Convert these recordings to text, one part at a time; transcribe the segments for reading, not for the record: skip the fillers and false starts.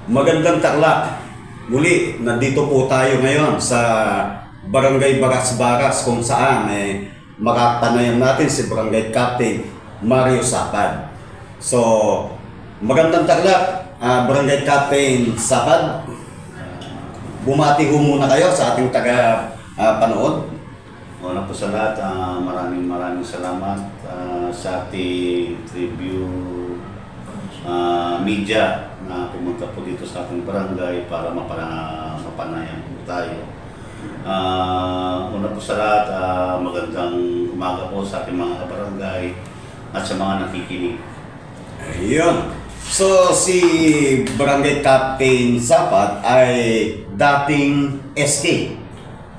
Magandang taklak. Muli, nandito po tayo ngayon sa Barangay Baras-Baras kung saan makatanayan natin si Barangay Captain Mario Sapad. So, magandang taklak, Barangay Captain Sapad. Bumati ho muna kayo sa ating taga-panood. Una po sa lahat, maraming salamat sa ating review media na pumunta po dito sa ating barangay para mapanayan po tayo. Una po sa lahat, magandang umaga po sa ating mga barangay at sa mga nakikinig. Ayun. So, si Barangay Captain Sapad ay dating SK.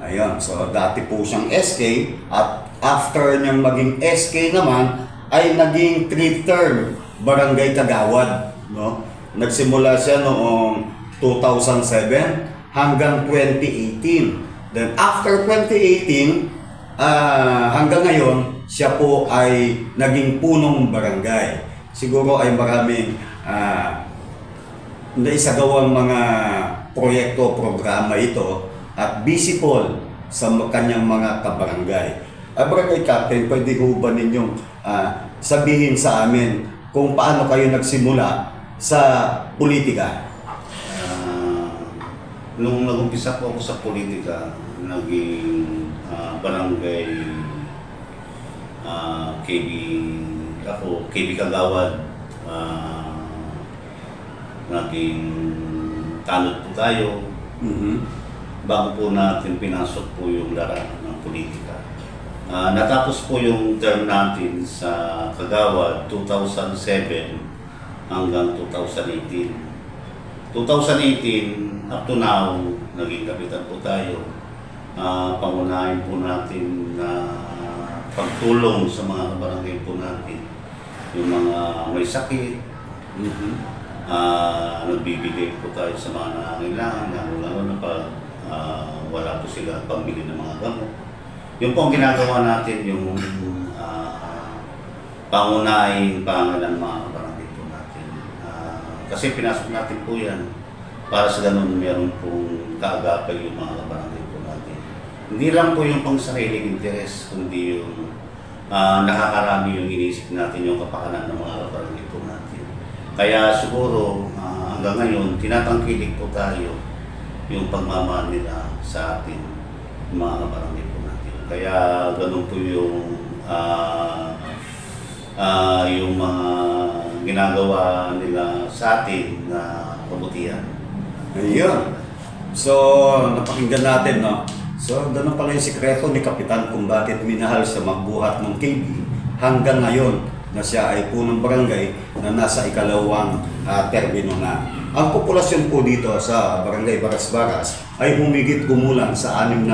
Ayun. So, dati po siyang SK at after niyang maging SK naman ay naging 3-term Barangay Kagawad. No? Nagsimula siya noong 2007 hanggang 2018. Then after 2018, hanggang ngayon, siya po ay naging punong barangay. Siguro ay maraming naisagawang mga proyekto, programa ito at busy po sa kanyang mga kabarangay. Barangay Captain, pwede ko ba ninyong sabihin sa amin kung paano kayo nagsimula sa politika? Nung nag-umpisa po ako sa politika, naging barangay KB Kagawad, naging tanod po tayo. Bago po natin pinasok po yung larangan ng politika. Natapos po yung term natin sa Kagawad 2007 hanggang 2018. 2018 up to now, naging kapitan po tayo. Pangunahin po natin na pagtulong sa mga barangay po natin. Yung mga may sakit, nagbibigay po tayo sa mga nangangailangan, lalo na pag wala po sila pambili ng mga gamot. Yung po ang ginagawa natin, yung pangunahing pangalan ng mga barangay po natin. Kasi pinasok natin po yan para sa ganun meron pong kaagapay yung mga barangay po natin. Hindi lang po yung pang sariling interes, kundi yung nakakarami yung inisip natin yung kapakanan ng mga barangay po natin. Kaya siguro hanggang ngayon, tinatangkilik po tayo yung pagmamahal nila sa atin, mga barangay po natin. Kaya ganun po yung mga ginagawa nila sa atin na kabutihan. Ayun. So, napakinggan natin, no? So, ganun pala yung sikreto ni Kapitan kung bakit minahal siya magbuhat ng KB hanggang ngayon na siya ay punong barangay na nasa ikalawang termino na. Ang populasyon po dito sa Barangay Baras-Baras ay humigit kumulang sa 6,000.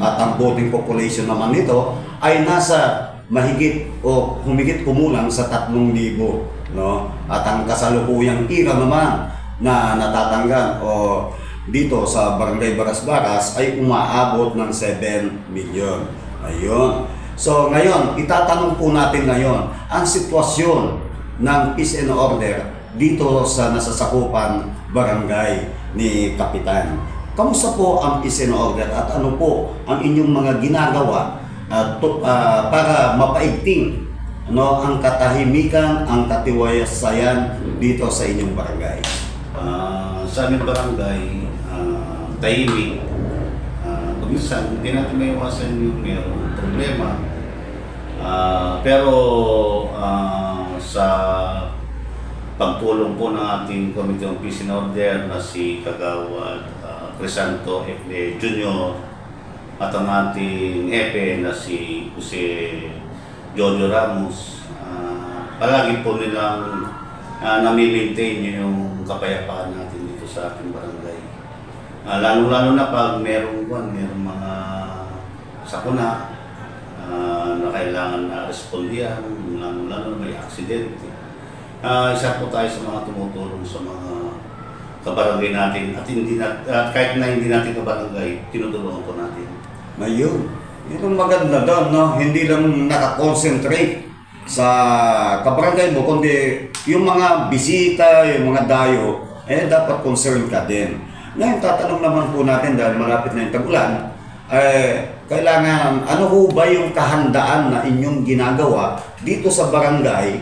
At ang voting population naman nito ay nasa mahigit o humigit kumulang sa 3,000. No? At ang kasalukuyang ira naman na natatanggan o dito sa Barangay Baras-Baras ay umaabot ng 7 million. Ayun. So ngayon, itatanong po natin ngayon ang sitwasyon ng peace and order dito sa nasasakupan barangay ni Kapitan. Kamusta po ang peace and order at ano po ang inyong mga ginagawa para mapaigting ang katahimikan, ang katiwasayan dito sa inyong barangay? Sa aming barangay, tahimik. Minsan, hindi natin may iwasan yung mayroong problema. Pero sa pagtulong po ng ating Committee on Peace and Order na si Kagawad Crisanto F.D. Jr. at ang ating hepe na si Jose Jojo Ramos, palagi po nilang nami-maintain yung kapayapaan natin dito sa ating barangay. Lalo-lalo na pag merong mga sakuna na kailangan na respondihan, lalo-lalo na may aksidente. Isa po tayo sa mga tumutulong sa mga kabarangay natin at kahit na hindi natin kabarangay, tinutulungan po natin. Ayun. Yun ang maganda doon, no? Hindi lang nakakonsentrate sa kabarangay mo, kundi yung mga bisita, yung mga dayo, dapat concerned ka din. Ngayon, tatanong naman po natin dahil malapit na yung tag-ulan, kailangan, ano ho ba yung kahandaan na inyong ginagawa dito sa barangay,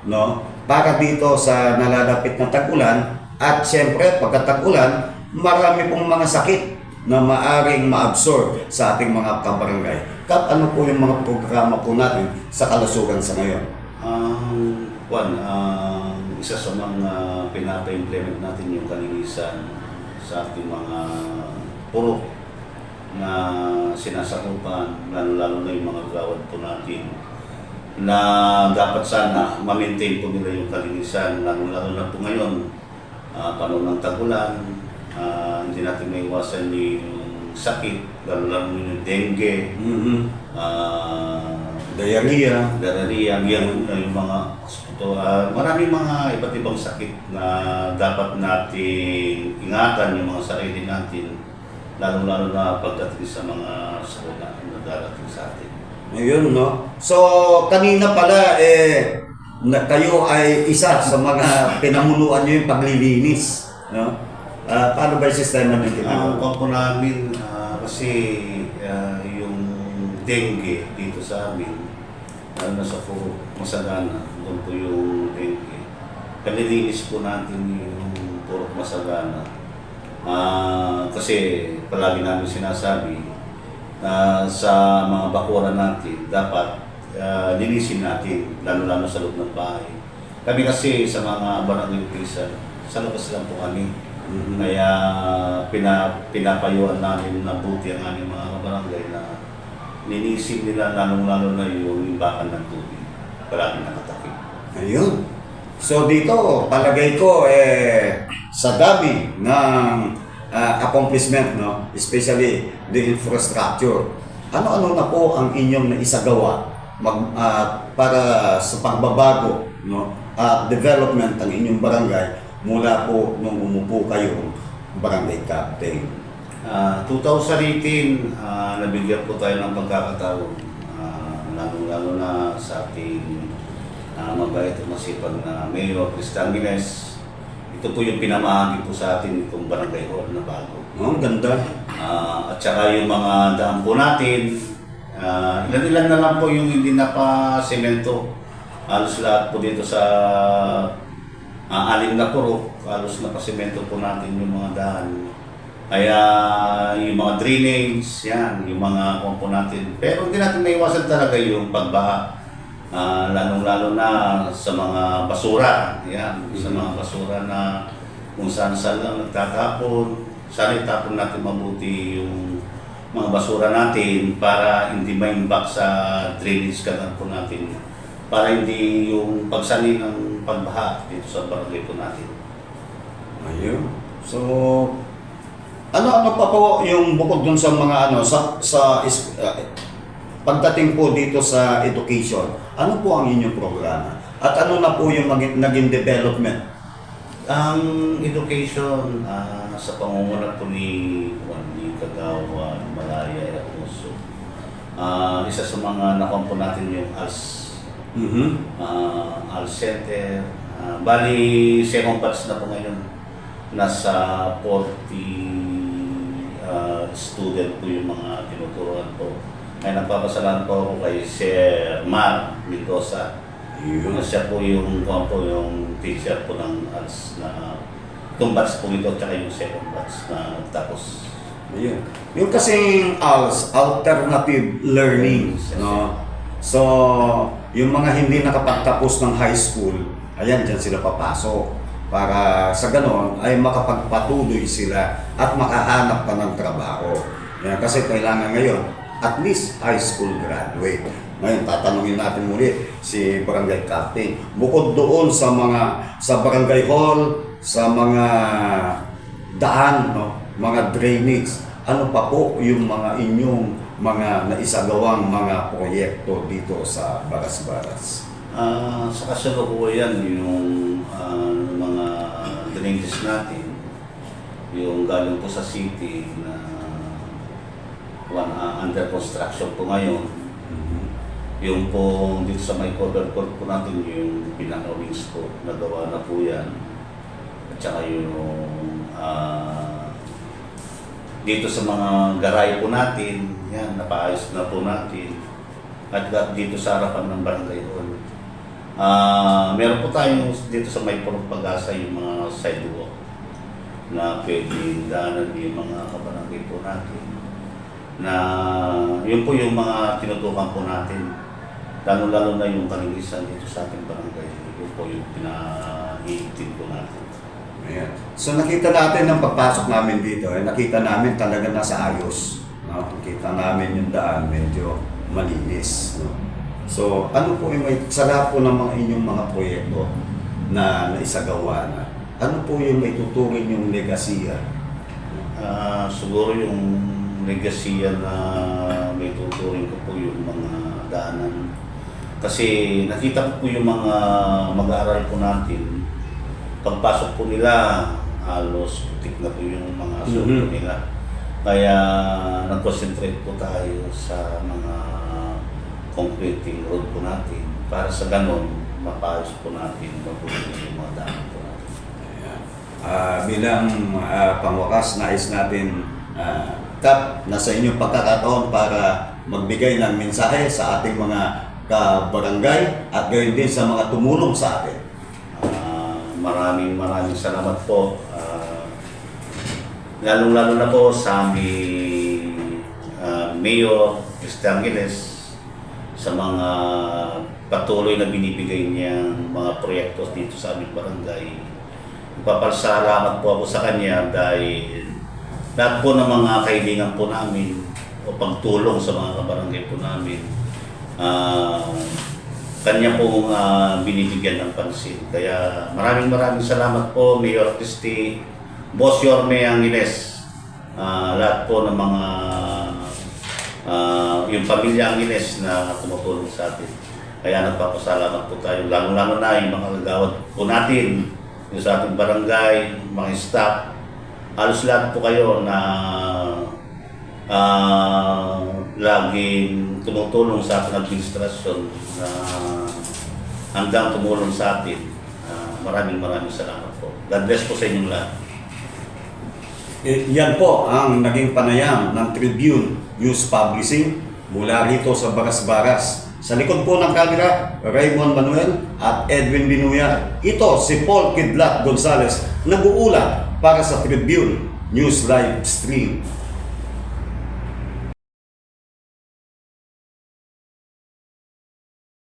no? Para dito sa nalalapit na tag-ulan, at siyempre, pagka tag-ulan, marami pong mga sakit na maaring ma-absorb sa ating mga kabarangay. Kap, ano po yung mga programa po natin sa kalusugan sa ngayon? Isa sa mga pinapa-implement natin yung kalinisan sa ating mga purok na sinasakupan, lalo-lalo na yung mga gawad po natin na dapat sana ma-maintain po nila yung kalinisan, lalo-lalo na po ngayon, panahon ng tag-ulan, hindi natin maiwasan yung sakit, lalo-lalo yung dengue, diarrhea, yung mga maraming mga iba't ibang sakit na dapat natin ingatan yung mga sarili natin, lalo-lalo na pagdating sa mga sakuna na darating sa atin. Ayun, no? So, kanina pala, kayo ay isa sa mga pinamunuan nyo yung paglilinis, no? Paano ba yung sistema ng ginagawa? Ang po namin, kasi yung dengue dito sa amin, lalo na sa Puro Masagana, doon po yung dengue. Kalilinis po natin yung Puro Masagana. Kasi palagi namin sinasabi na sa mga bakuran natin, dapat linisin natin, lalo-lalo sa loob ng bahay. Kami kasi sa mga barangay opisan, sa labas lang po kami. Kaya pinapayuan namin na buti ang aming mga barangay na linisin nila, lalong-lalo na yung imbakan ng tubig. Palagi nakatakip. Ayun. So dito, palagay ko, sa dami ng accomplishment, no? Especially the infrastructure, ano-ano na po ang inyong naisagawa para sa pagbabago, no? At development ng inyong barangay mula po nung umupo kayo barangay captain? 2018, nabigyan po tayo ng pagkakataon, lalo-lalo na sa ating mabait at masipag na Mayor Cristian Giles. Ito po yung pinamahagi po sa atin itong barangay hall na bago. Oh, ganda. At saka yung mga daan po natin, ilan-ilan na lang po yung hindi na pa semento. Halos lahat po dito sa 6 na purok, halos na pa semento po natin yung mga daan. Kaya yung mga drainage, yan, yung mga kompo natin. Pero hindi natin maiwasan talaga yung pagbaha. Lalong-lalo na sa mga basura. Yan, sa mga basura na kung saan-saan lang nagtatapon. Sana itapon natin mabuti yung mga basura natin para hindi ma-impact sa drainage canal po natin. Para hindi yung pagsani ng pagbaha dito sa barangay po natin. Ayun. So, ano pa po yung bukod dun sa mga pagdating po dito sa education, ano po ang inyong programa? At ano na po yung naging development? Ang education sa pangunguna po ni Kagawa, Malaya, Apuso, isa sa mga nakompo natin yung ALS Center. Bali, second batch na po ngayon. Nasa 40 student po yung mga tinuturuan po. Kaya nagpapasalamat po ako kay Sir Mar Mendoza. Siya po yung teacher po ng ALS na itong batch po ito, tsaka yung second batch na nagtapos. Ayun. Yung kasing ALS, Alternative Learning, no? So, yung mga hindi nakapagtapos ng high school, ayan, dyan sila papasok. Para sa ganon ay makapagpatuloy sila at makahanap pa ng trabaho. Yan, kasi kailangan ngayon at least high school graduate. Ngayon, tatanungin natin muli si Barangay Captain. Bukod doon sa barangay hall, sa mga daan, no, mga drainage, ano pa po yung mga inyong mga naisagawang mga proyekto dito sa Baras-Baras? Sa kasalukuyan yung mga drainages natin, yung galing po sa city na under construction po ngayon. Yung po dito sa may cover court po natin, yung pinaka-wings po, nagawa na po yan. at saka yung dito sa mga garay po natin, yan, napaayos na po natin. At dito sa harapan ng barangay hall. Meron po tayong dito sa may Purong Pag-asa yung mga sidewalk na pwedeng daanan yung mga kabarangay po natin. Na yun po yung mga tinutukan po natin. Lalo-lalo na yung kalinisan dito sa ating barangay. Yun po yung pinahihitin po natin. Ayan. So nakita natin ng pagpasok namin dito, nakita namin talaga nasa ayos. No? Nakita namin yung daan medyo malinis. No? So ano po yung sa lahat po ng mga inyong mga proyekto na naisagawa na, ano po yung may tuturing yung legasiya? Siguro yung legasiya na may tuturing ko po yung mga daanan. Kasi nakita ko po yung mga mag-aaral po natin. Pagpasok po nila, halos putik na po yung mga sulok nila. Kaya nag-concentrate po tayo sa mga concreting road po natin para sa ganon, mapayos po natin mabuti yung mga daan po natin. Bilang pangwakas, nais natin Kap, nasa inyong pagkakataon para magbigay ng mensahe sa ating mga kabarangay at gayon din sa mga tumulong sa atin. Maraming salamat po. Lalong-lalo na po sa aming Mayor Mr. Angeles sa mga patuloy na binibigay niyang mga proyekto dito sa aming barangay. Nagpapasalamat po ako sa kanya dahil lahat po ng mga kaibigan po namin o pagtulong sa mga kabarangay po namin, kanya pong binibigyan ng pansin. Kaya maraming salamat po, Mayor Christy, Boss Yorme Angeles, lahat po ng mga yung pamilya Angeles na tumutulong sa atin. Kaya nagpapasalamat po tayo, lalo-lalo na yung mga kagawad po natin, yung sa ating barangay, mga staff, halos lahat po kayo na laging tumutulong sa ating administrasyon na handang tumulong sa atin. Maraming salamat po. God bless po sa inyong lahat. Yan po ang naging panayam ng Tribune News Publishing mula rito sa Baras-Baras. Sa likod po ng camera, Raymond Manuel at Edwin Binuya. Ito si Paul Kidlat Gonzales, nag-uulat para sa Tribune News Live Stream.